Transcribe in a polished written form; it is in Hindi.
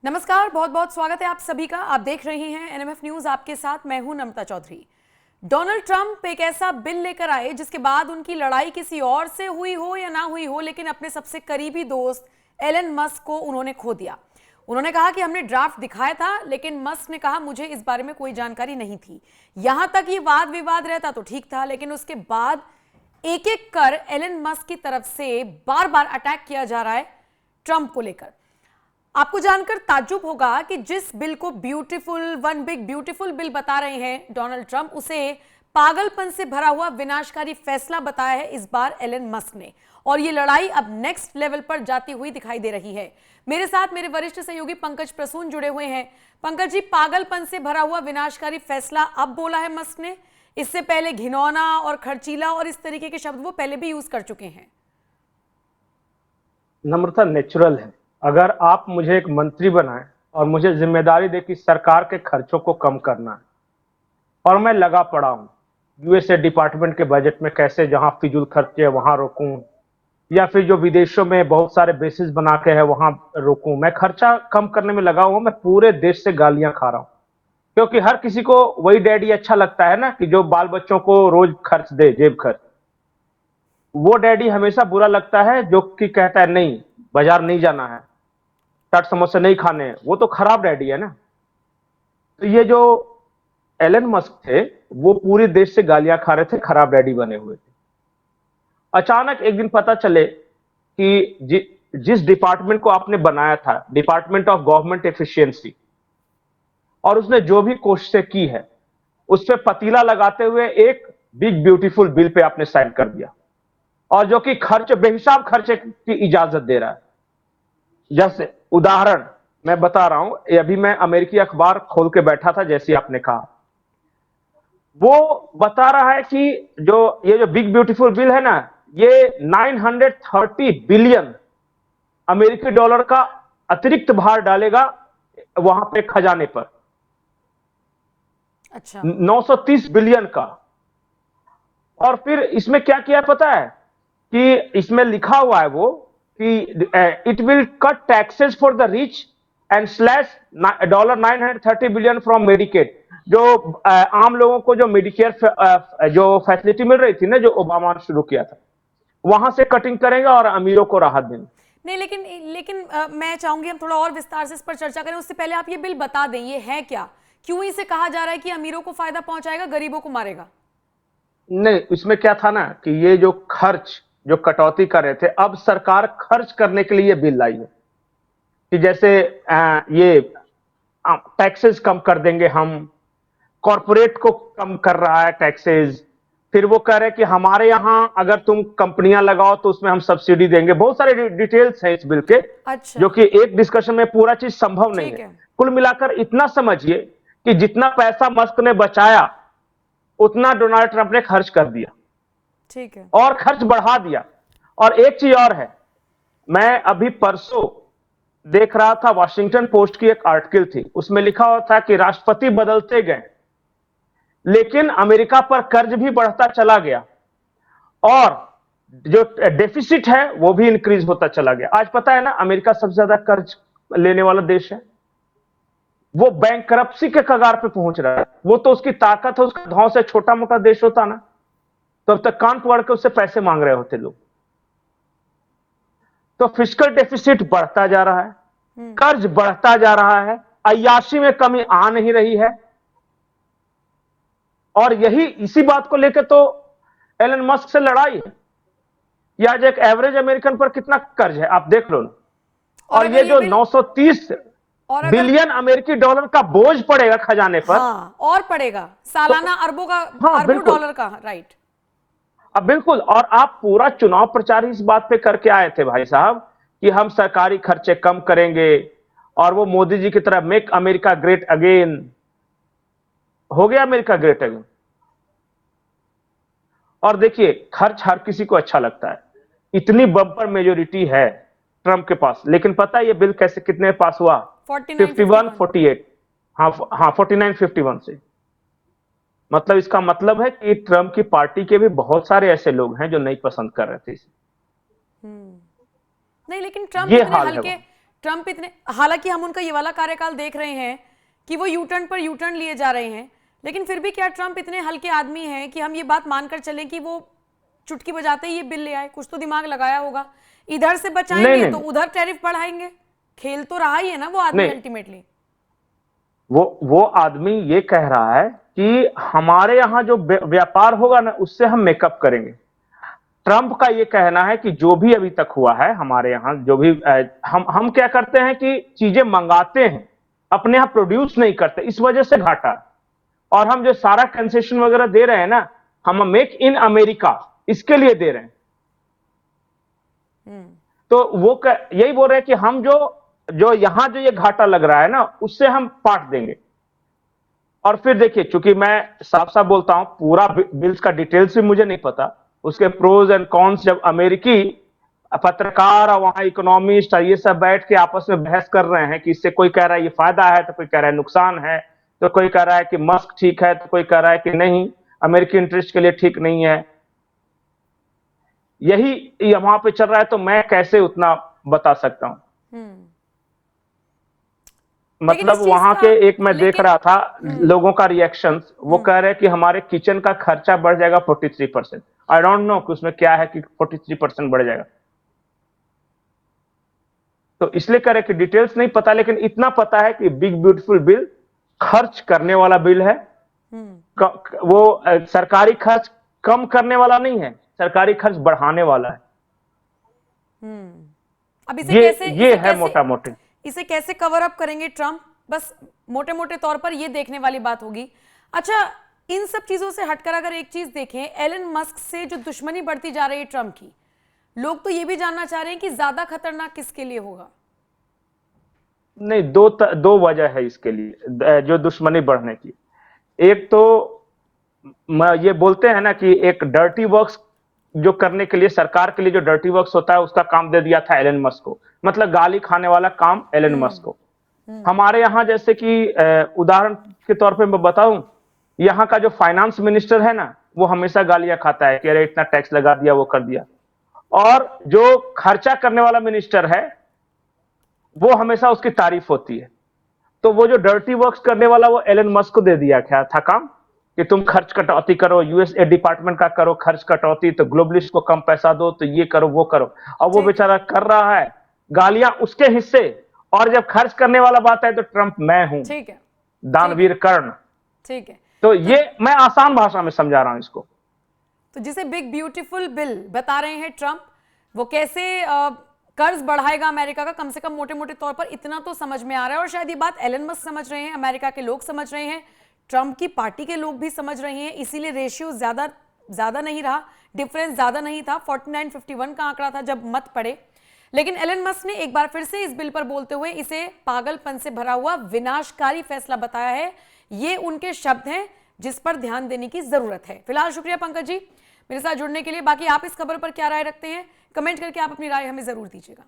नमस्कार, बहुत बहुत स्वागत है आप सभी का। आप देख रहे हैं एनएमएफ न्यूज, आपके साथ मैं हूं नम्रता चौधरी। डोनाल्ड ट्रंप एक ऐसा बिल लेकर आए जिसके बाद उनकी लड़ाई किसी और से हुई हो या ना हुई हो, लेकिन अपने सबसे करीबी दोस्त एलन मस्क को उन्होंने खो दिया। उन्होंने कहा कि हमने ड्राफ्ट दिखाया था, लेकिन मस्क ने कहा मुझे इस बारे में कोई जानकारी नहीं थी। यहां तक ये वाद विवाद रहता तो ठीक था, लेकिन उसके बाद एक एक कर एलन मस्क की तरफ से बार बार अटैक किया जा रहा है ट्रंप को लेकर। आपको जानकर ताज्जुब होगा कि जिस बिल को beautiful, one big beautiful bill बता रहे हैं डोनाल्ड ट्रंप, उसे पागलपन से भरा हुआ विनाशकारी फैसला बताया है इस बार एलन मस्क ने। और ये लड़ाई अब नेक्स्ट लेवल पर जाती हुई दिखाई दे रही है। मेरे साथ मेरे वरिष्ठ सहयोगी पंकज प्रसून जुड़े हुए हैं। पंकज जी, पागलपन से भरा हुआ विनाशकारी फैसला अब बोला है मस्क ने। इससे पहले घिनौना और खर्चीला और इस तरीके के शब्द वो पहले भी यूज कर चुके हैं। नम्रता नेचुरल है। अगर आप मुझे एक मंत्री बनाएं और मुझे जिम्मेदारी दे कि सरकार के खर्चों को कम करना है, और मैं लगा पड़ा हूं यूएसए डिपार्टमेंट के बजट में कैसे जहां फिजूल खर्चे है वहां रोकूं, या फिर जो विदेशों में बहुत सारे बेसिस बना के है वहां रोकूं, मैं खर्चा कम करने में लगा हुआ। मैं पूरे देश से गालियां खा रहा हूं, क्योंकि हर किसी को वही डैडी अच्छा लगता है ना, कि जो बाल बच्चों को रोज खर्च दे, जेब खर्च। वो डैडी हमेशा बुरा लगता है जो कि कहता है नहीं, बाजार नहीं जाना है, चाट समोसे नहीं खाने हैं। वो तो खराब डैडी है ना। तो ये जो एलन मस्क थे, वो पूरे देश से गालियां खा रहे थे, खराब डैडी बने हुए थे। अचानक एक दिन पता चले कि जिस डिपार्टमेंट को आपने बनाया था, डिपार्टमेंट ऑफ गवर्नमेंट एफिशिएंसी, और उसने जो भी कोशिशें की है उस पर पतीला लगाते हुए एक बिग ब्यूटीफुल बिल पे आपने साइन कर दिया, और जो कि खर्च बेहिसाब खर्चे की इजाजत दे रहा है। जैसे उदाहरण मैं बता रहा हूं, ये अभी मैं अमेरिकी अखबार खोल के बैठा था, जैसे आपने कहा, वो बता रहा है कि ये जो बिग ब्यूटीफुल बिल है ना, ये 930 बिलियन अमेरिकी डॉलर का अतिरिक्त भार डालेगा वहां पे खजाने पर। अच्छा। 930 बिलियन का। और फिर इसमें क्या किया पता है, कि इसमें लिखा हुआ है वो कि it will cut taxes for the rich and slash $930 billion from Medicaid. जो आम लोगों को जो मेडिकेयर जो फैसिलिटी मिल रही थी ना, जो ओबामा ने शुरू किया था, वहां से कटिंग करेंगे और अमीरों को राहत देंगे। नहीं, लेकिन मैं चाहूंगी हम थोड़ा और विस्तार से इस पर चर्चा करें। उससे पहले आप ये बिल बता दें, ये है क्या? क्यों इसे कहा जा रहा है कि अमीरों को फायदा पहुंचाएगा, गरीबों को मारेगा? नहीं, इसमें क्या था ना, कि ये जो खर्च जो कटौती कर रहे थे, अब सरकार खर्च करने के लिए बिल लाई है कि जैसे ये टैक्सेस कम कर देंगे हम, कॉरपोरेट को कम कर रहा है टैक्सेस। फिर वो कह रहे हैं कि हमारे यहां अगर तुम कंपनियां लगाओ तो उसमें हम सब्सिडी देंगे। बहुत सारे डिटेल्स हैं इस बिल के, अच्छा, जो कि एक डिस्कशन में पूरा चीज संभव नहीं ठीक है। है। कुल मिलाकर इतना समझिए कि जितना पैसा मस्क ने बचाया उतना डोनाल्ड ट्रंप ने खर्च कर दिया, ठीक है। और खर्च बढ़ा दिया। और एक चीज और है, मैं अभी परसों देख रहा था, वॉशिंगटन पोस्ट की एक आर्टिकल थी, उसमें लिखा हुआ था कि राष्ट्रपति बदलते गए लेकिन अमेरिका पर कर्ज भी बढ़ता चला गया, और जो डेफिसिट है वो भी इंक्रीज होता चला गया। आज पता है ना, अमेरिका सबसे ज्यादा कर्ज लेने वाला देश है। वो बैंक करप्सी के कगार पे पहुंच रहा है। वो तो उसकी ताकत है, उसका धौं से छोटा मोटा देश होता ना, तो अब तक कान पकड़ के उससे पैसे मांग रहे होते लोग। तो फिस्कल डेफिसिट बढ़ता जा रहा है, कर्ज बढ़ता जा रहा है, अय्याशी में कमी आ नहीं रही है। और इसी बात को लेकर तो एलन मस्क से लड़ाई है। या आज एक एवरेज अमेरिकन पर कितना कर्ज है आप देख लो ना। और ये जो 930 बिलियन अमेरिकी डॉलर का बोझ पड़ेगा खजाने पर, हाँ, और पड़ेगा सालाना तो, अरबों का, हाँ अरबों बिल्कुल, डॉलर का, राइट। अब बिल्कुल। और आप पूरा चुनाव प्रचार इस बात पे करके आए थे भाई साहब, कि हम सरकारी खर्चे कम करेंगे, और वो मोदी जी की तरह मेक अमेरिका ग्रेट अगेन। हो गया अमेरिका ग्रेट अगेन। और देखिए, खर्च हर किसी को अच्छा लगता है, इतनी बम्पर मेजोरिटी है ट्रंप के पास। लेकिन पता है ये बिल कैसे, कितने पास हुआ? 51-48। हाँ हाँ, 49-51 से। मतलब इसका मतलब है कि ट्रंप की पार्टी के भी बहुत सारे ऐसे लोग हैं जो नहीं पसंद कर रहे थे इसे। नहीं, लेकिन ट्रंप ये इतने हाल है हल्के वहां। ट्रंप इतने, हालांकि हम उनका ये वाला कार्यकाल देख रहे हैं कि वो यूटर्न पर यूटर्न लिए जा रहे हैं, लेकिन फिर भी क्या ट्रंप इतने हल्के आदमी हैं कि हम ये बात मानकर चलें कि वो चुटकी बजाते ही ये बिल ले आए? कुछ तो दिमाग लगाया होगा, इधर से बचाएंगे नहीं, तो उधर टैरिफ बढ़ाएंगे। खेल तो रहा ही है ना वो आदमी अल्टीमेटली। वो आदमी ये कह रहा है कि हमारे यहाँ जो व्यापार होगा ना उससे हम मेकअप करेंगे। ट्रंप का ये कहना है कि जो भी अभी तक हुआ है हमारे यहाँ, जो भी हम क्या करते हैं कि चीजें मंगाते हैं, अपने यहाँ प्रोड्यूस नहीं करते, इस वजह से घाटा। और हम जो सारा कंसेशन वगैरह दे रहे हैं ना, हम मेक इन अमेरिका इसके लिए दे रहे हैं। तो वो यही बोल रहे हैं कि हम जो यहां जो ये घाटा लग रहा है ना उससे हम पाट देंगे। और फिर देखिए, चूंकि मैं साफ साफ बोलता हूं, पूरा बिल्स का डिटेल्स भी मुझे नहीं पता, उसके प्रोज एंड कॉन्स जब अमेरिकी पत्रकार और वहां इकोनॉमिस्ट और ये सब बैठ के आपस में बहस कर रहे हैं कि इससे कोई कह रहा है ये फायदा है, तो कोई कह रहा है नुकसान है, तो कोई कह रहा है कि मस्क ठीक है, तो कोई कह रहा है कि नहीं, अमेरिकी इंटरेस्ट के लिए ठीक नहीं है, यही वहां पे चल रहा है। तो मैं कैसे उतना बता सकता हूं? मतलब वहां के एक मैं देख रहा था लोगों का रिएक्शन, वो कह रहे हैं कि हमारे किचन का खर्चा बढ़ जाएगा 43%। आई डोंट नो कि उसमें क्या है कि 43% बढ़ जाएगा। तो इसलिए कह रहे कि डिटेल्स नहीं पता, लेकिन इतना पता है कि बिग ब्यूटीफुल बिल खर्च करने वाला बिल है। वो सरकारी खर्च कम करने वाला नहीं है, सरकारी खर्च बढ़ाने वाला है। अब इसे है मोटा मोटी। इसे कैसे कवर अप करेंगे ट्रंप, बस मोटे मोटे तौर पर ये देखने वाली बात होगी। अच्छा, इन सब चीजों से हटकर अगर एक चीज देखें, एलन मस्क से जो दुश्मनी बढ़ती जा रही है ट्रंप की, लोग तो ये भी जानना चाह रहे हैं कि ज्यादा खतरनाक किसके लिए होगा? नहीं, दो वजह है इसके लिए जो दुश्मनी बढ़ने की। एक तो ये बोलते हैं ना कि एक डर्टी वर्क्स जो करने के लिए, सरकार के लिए जो डर्टी वर्क्स होता है उसका काम दे दिया था एलन मस्क को, मतलब गाली खाने वाला काम एलन मस्क को। हमारे यहाँ जैसे कि उदाहरण के तौर पे मैं बताऊं, यहाँ का जो फाइनेंस मिनिस्टर है ना, वो हमेशा गालियां खाता है कि अरे इतना टैक्स लगा दिया, वो कर दिया। और जो खर्चा करने वाला मिनिस्टर है वो हमेशा उसकी तारीफ होती है। तो वो जो डर्टी वर्क्स करने वाला वो एलन मस्क को दे दिया क्या था काम कि तुम खर्च कटौती करो, यूएसए डिपार्टमेंट का करो खर्च कटौती, तो ग्लोबलिस्ट को कम पैसा दो, तो ये करो वो करो। अब वो बेचारा कर रहा है, गालियां उसके हिस्से, और जब खर्च करने वाला बात है तो ट्रंप मैं हूं, ठीक है, दानवीर कर्ण। ठीक है, तो ये मैं आसान भाषा में समझा रहा हूं इसको। तो जिसे बिग ब्यूटीफुल बिल बता रहे हैं ट्रंप, वो कैसे कर्ज बढ़ाएगा अमेरिका का, कम से कम मोटे मोटे तौर पर इतना तो समझ में आ रहा है। और शायद ये बात एलन मस्क समझ रहे हैं, अमेरिका के लोग समझ रहे हैं, ट्रंप की पार्टी के लोग भी समझ रहे हैं। इसीलिए रेशियो ज्यादा नहीं रहा, डिफरेंस ज्यादा नहीं था, 49-51 का आंकड़ा था जब मत पड़े। लेकिन एलन मस्क ने एक बार फिर से इस बिल पर बोलते हुए इसे पागलपन से भरा हुआ विनाशकारी फैसला बताया है। ये उनके शब्द हैं जिस पर ध्यान देने की जरूरत है। फिलहाल शुक्रिया पंकज जी मेरे साथ जुड़ने के लिए। बाकी आप इस खबर पर क्या राय रखते हैं, कमेंट करके आप अपनी राय हमें जरूर दीजिएगा।